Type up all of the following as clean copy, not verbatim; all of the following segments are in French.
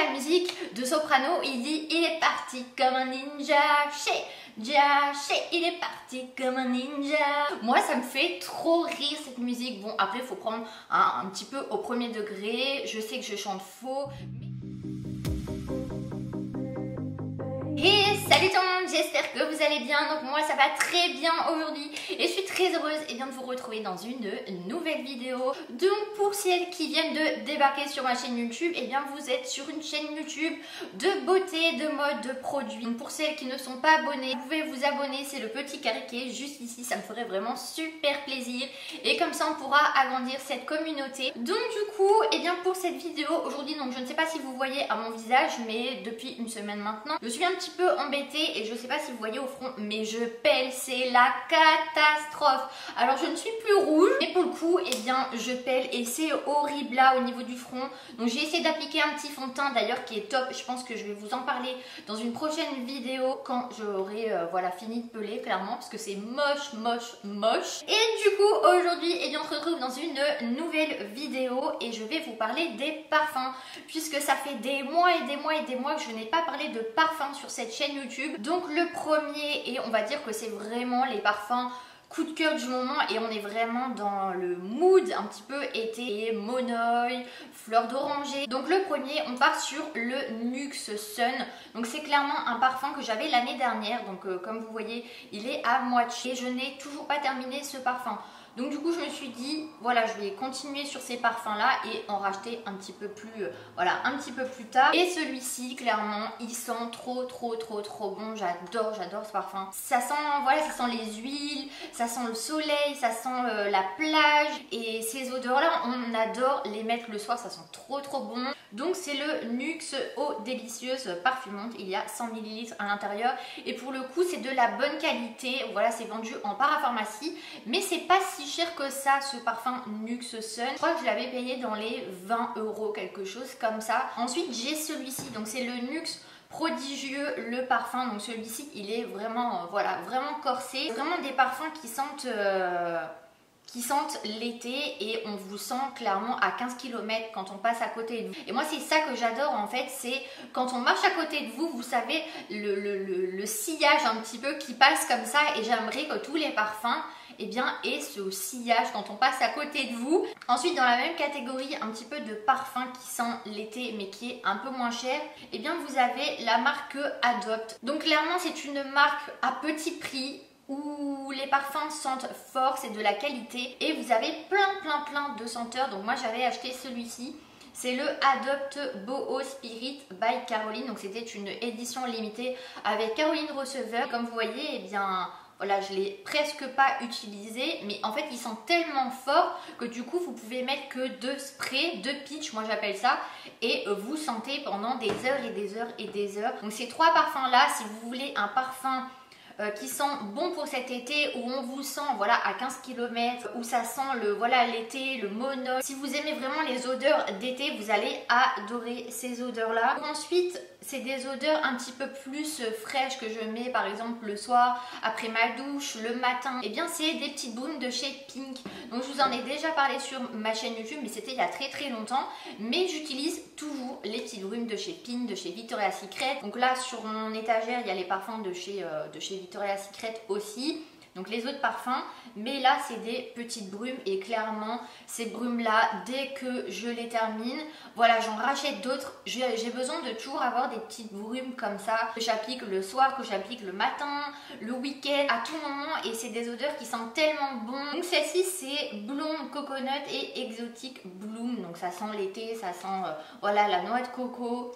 la musique de Soprano, il dit il est parti comme un ninja, il est parti comme un ninja. Moi ça me fait trop rire cette musique. Bon après il faut prendre un petit peu au premier degré, je sais que je chante faux. Et salut tout le monde, j'espère que vous allez bien. Donc moi ça va très bien aujourd'hui et je suis très heureuse de vous retrouver dans une nouvelle vidéo. Donc pour celles qui viennent de débarquer sur ma chaîne YouTube, vous êtes sur une chaîne YouTube de beauté, de mode, de produits. Donc pour celles qui ne sont pas abonnées, vous pouvez vous abonner, c'est le petit carré qui est juste ici, ça me ferait vraiment super plaisir. Et comme ça on pourra agrandir cette communauté. Donc du coup, pour cette vidéo aujourd'hui, donc je ne sais pas si vous voyez à mon visage, mais depuis une semaine maintenant, je suis un petit peu embêtée et je sais pas si vous voyez au front, mais je pèle, c'est la catastrophe. Alors je ne suis plus rouge, mais pour le coup, je pèle et c'est horrible là au niveau du front. Donc j'ai essayé d'appliquer un petit fond de teint d'ailleurs qui est top. Je pense que je vais vous en parler dans une prochaine vidéo quand j'aurai fini de peler clairement parce que c'est moche. Et du coup aujourd'hui, on se retrouve dans une nouvelle vidéo et je vais vous parler des parfums puisque ça fait des mois que je n'ai pas parlé de parfums sur cette chaîne YouTube. Donc le premier, et on va dire que c'est vraiment les parfums coup de cœur du moment et on est vraiment dans le mood un petit peu été, monoï, fleur d'oranger. Donc le premier, on part sur le Nuxe Sun. Donc c'est clairement un parfum que j'avais l'année dernière. Donc comme vous voyez, il est à moitié. Je n'ai toujours pas terminé ce parfum. Donc du coup je me suis dit voilà, je vais continuer sur ces parfums là et en racheter un petit peu plus un petit peu plus tard. Et celui-ci clairement il sent trop bon. J'adore ce parfum. Ça sent ça sent les huiles, ça sent le soleil, ça sent la plage et ces odeurs là on adore les mettre le soir, ça sent trop bon. Donc c'est le Nuxe Eau Délicieuse Parfumante, il y a 100 ml à l'intérieur et pour le coup c'est de la bonne qualité. Voilà, c'est vendu en parapharmacie mais c'est pas si cher que ça ce parfum Nuxe Sun. Je crois que je l'avais payé dans les 20 €, quelque chose comme ça. Ensuite j'ai celui-ci, donc c'est le Nuxe Prodigieux le parfum. Donc celui-ci il est vraiment vraiment corsé, vraiment des parfums qui sentent l'été et on vous sent clairement à 15 km quand on passe à côté de vous. Et moi c'est ça que j'adore en fait, c'est quand on marche à côté de vous, vous savez le sillage un petit peu qui passe comme ça et j'aimerais que tous les parfums aient ce sillage quand on passe à côté de vous. Ensuite dans la même catégorie un petit peu de parfum qui sent l'été mais qui est un peu moins cher, vous avez la marque Adopt. Donc clairement c'est une marque à petit prix où les parfums sentent fort, c'est de la qualité et vous avez plein de senteurs. Donc moi j'avais acheté celui-ci, c'est le Adopt Boho Spirit by Caroline. Donc c'était une édition limitée avec Caroline Receveur. Comme vous voyez, je l'ai presque pas utilisé, mais en fait il sent tellement fort que du coup vous pouvez mettre que 2 sprays, 2 pitch, moi j'appelle ça, et vous sentez pendant des heures et des heures et des heures. Donc ces 3 parfums là, si vous voulez un parfum qui sent bon pour cet été, où on vous sent à 15 km, où ça sent l'été, le mono. Si vous aimez vraiment les odeurs d'été, vous allez adorer ces odeurs là. Ensuite c'est des odeurs un petit peu plus fraîches que je mets par exemple le soir après ma douche, le matin. C'est des petites brooms de chez Pink. Donc je vous en ai déjà parlé sur ma chaîne YouTube, mais c'était il y a très longtemps. Mais j'utilise toujours les petites brooms de chez Pink, de chez Victoria's Secret. Donc là sur mon étagère il y a les parfums de chez Victoria's Secret aussi, donc les autres parfums, mais là c'est des petites brumes et clairement ces brumes là, dès que je les termine, j'en rachète d'autres. J'ai besoin de toujours avoir des petites brumes comme ça que j'applique le soir, que j'applique le matin, le week-end, à tout moment, et c'est des odeurs qui sentent tellement bon. Donc celle-ci c'est Blonde Coconut et Exotic Bloom, donc ça sent l'été, ça sent la noix de coco.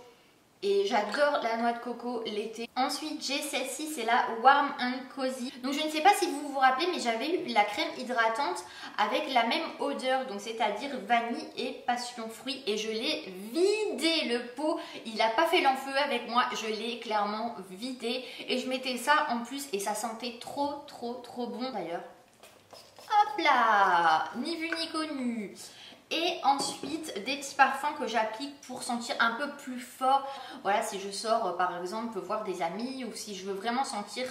Et j'adore la noix de coco l'été. Ensuite j'ai celle-ci, c'est la Warm and Cozy. Donc je ne sais pas si vous vous rappelez, mais j'avais eu la crème hydratante avec la même odeur, donc c'est-à-dire vanille et passion fruit. Et je l'ai vidé le pot, il n'a pas fait l'enfeu avec moi, je l'ai clairement vidé. Et je mettais ça en plus et ça sentait trop bon d'ailleurs. Hop là, ni vu ni connu. Et ensuite des petits parfums que j'applique pour sentir un peu plus fort. Si je sors par exemple voir des amis ou si je veux vraiment sentir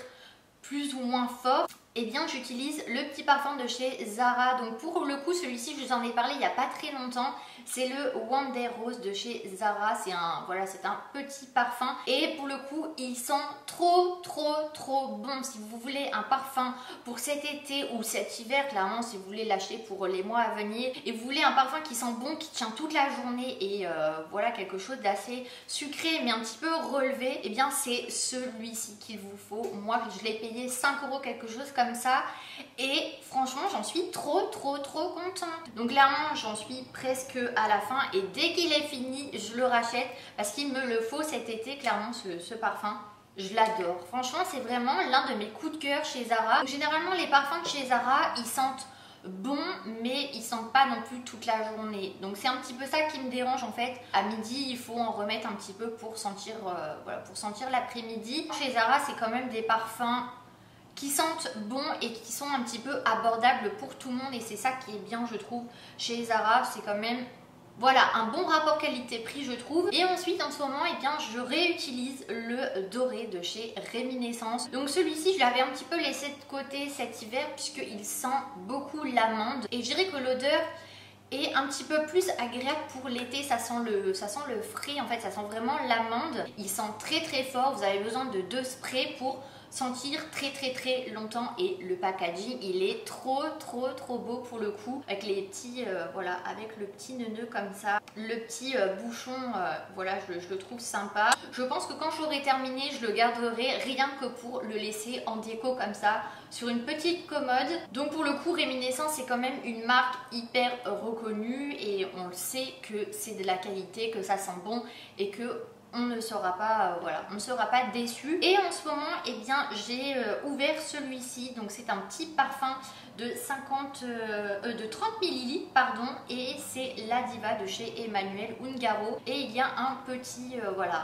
plus ou moins fort. eh bien j'utilise le petit parfum de chez Zara. Donc pour le coup celui-ci je vous en ai parlé il n'y a pas très longtemps. C'est le Wonder Rose de chez Zara. C'est un petit parfum. Et pour le coup il sent trop bon. Si vous voulez un parfum pour cet été ou cet hiver, clairement si vous voulez l'acheter pour les mois à venir et vous voulez un parfum qui sent bon, qui tient toute la journée et voilà quelque chose d'assez sucré mais un petit peu relevé, eh bien c'est celui-ci qu'il vous faut. Moi je l'ai payé 5 € quelque chose comme ça et franchement j'en suis trop contente. Donc clairement j'en suis presque à la fin et dès qu'il est fini je le rachète parce qu'il me le faut cet été. Clairement ce parfum je l'adore. Franchement c'est vraiment l'un de mes coups de cœur chez Zara. Donc, généralement les parfums de chez Zara ils sentent bon mais ils sentent pas non plus toute la journée, donc c'est un petit peu ça qui me dérange en fait. À midi il faut en remettre un petit peu pour sentir pour sentir l'après-midi. Chez Zara c'est quand même des parfums qui sentent bon et qui sont un petit peu abordables pour tout le monde et c'est ça qui est bien je trouve chez Zara. C'est quand même voilà un bon rapport qualité-prix je trouve. Et ensuite en ce moment eh bien je réutilise le doré de chez Réminiscence. Donc celui-ci je l'avais un petit peu laissé de côté cet hiver puisqu'il sent beaucoup l'amande et je dirais que l'odeur est un petit peu plus agréable pour l'été. Ça sent le frais en fait, ça sent vraiment l'amande. Il sent très fort, vous avez besoin de 2 sprays pour sentir très longtemps et le packaging il est trop beau pour le coup avec les petits voilà avec le petit neuneu comme ça, le petit bouchon voilà je le trouve sympa. Je pense que quand j'aurai terminé je le garderai rien que pour le laisser en déco comme ça sur une petite commode. Donc pour le coup Réminiscence c'est quand même une marque hyper reconnue et on le sait que c'est de la qualité, que ça sent bon et que on ne sera pas on ne sera pas déçu. Et en ce moment eh bien j'ai ouvert celui-ci. Donc c'est un petit parfum de 30 ml pardon et c'est la Diva de chez Emmanuel Ungaro et il y a un petit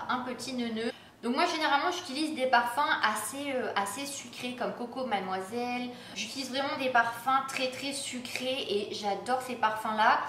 un petit neuneu. Donc moi généralement j'utilise des parfums assez sucrés comme Coco Mademoiselle. J'utilise vraiment des parfums très sucrés et j'adore ces parfums là.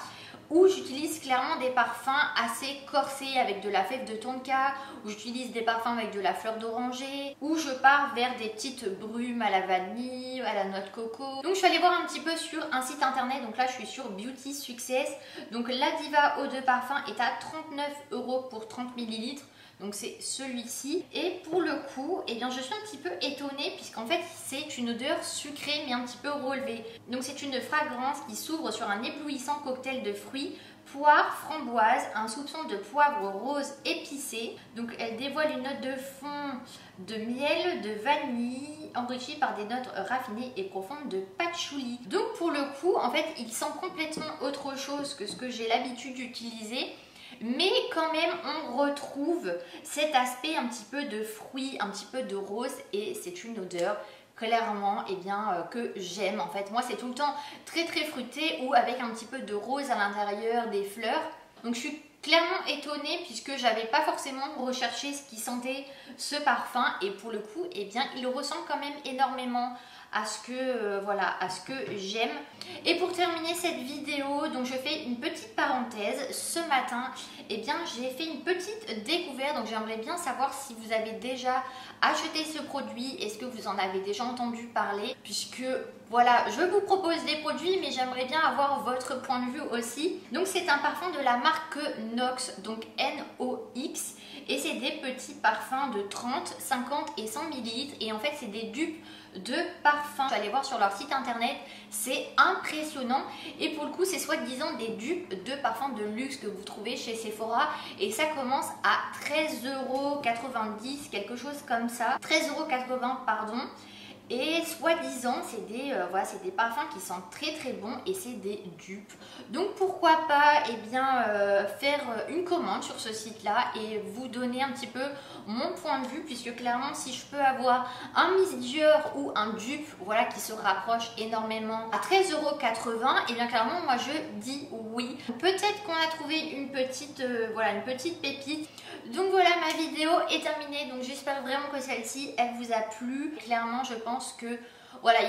Ou j'utilise clairement des parfums assez corsés avec de la fève de tonka, ou j'utilise des parfums avec de la fleur d'oranger, ou je pars vers des petites brumes à la vanille, à la noix de coco. Donc je suis allée voir un petit peu sur un site internet, donc là je suis sur Beauty Success. Donc la Diva Eau de Parfum est à 39 € pour 30 ml. Donc c'est celui-ci et pour le coup eh bien je suis un petit peu étonnée puisqu'en fait c'est une odeur sucrée mais un petit peu relevée. Donc c'est une fragrance qui s'ouvre sur un éblouissant cocktail de fruits, poire, framboise, un soupçon de poivre rose épicé. Donc elle dévoile une note de fond de miel, de vanille, enrichie par des notes raffinées et profondes de patchouli. Donc pour le coup en fait il sent complètement autre chose que ce que j'ai l'habitude d'utiliser. Mais quand même on retrouve cet aspect un petit peu de fruits, un petit peu de rose et c'est une odeur clairement que j'aime en fait. Moi c'est tout le temps très fruité ou avec un petit peu de rose à l'intérieur, des fleurs. Donc je suis clairement étonnée puisque j'avais pas forcément recherché ce qui sentait ce parfum et pour le coup il ressemble quand même énormément à ce que j'aime. Et pour terminer cette vidéo, donc je fais une petite parenthèse. Ce matin j'ai fait une petite découverte, donc j'aimerais bien savoir si vous avez déjà acheté ce produit, est-ce que vous en avez déjà entendu parler, puisque voilà je vous propose des produits mais j'aimerais bien avoir votre point de vue aussi. Donc c'est un parfum de la marque Nox, donc N-O-X, et c'est des petits parfums de 30, 50 et 100 ml et en fait c'est des dupes de parfums. Je suis allée voir sur leur site internet, c'est impressionnant et pour le coup c'est soi-disant des dupes de parfums de luxe que vous trouvez chez Sephora et ça commence à 13,90 €, quelque chose comme ça, 13,80 € pardon. Et soi-disant c'est des parfums qui sentent très bons et c'est des dupes. Donc pourquoi pas faire une commande sur ce site là et vous donner un petit peu mon point de vue, puisque clairement si je peux avoir un Miss Dior ou un dupe qui se rapproche énormément à 13,80 €, et bien clairement moi je dis oui. Peut-être qu'on a trouvé une petite pépite. Donc voilà, ma vidéo est terminée, donc j'espère vraiment que celle-ci elle vous a plu. Clairement je pense que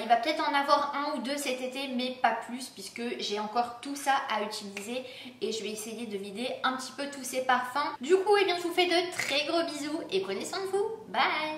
il va peut-être en avoir un ou deux cet été, mais pas plus, puisque j'ai encore tout ça à utiliser et je vais essayer de vider un petit peu tous ces parfums. Du coup, je vous fais de très gros bisous et prenez soin de vous. Bye!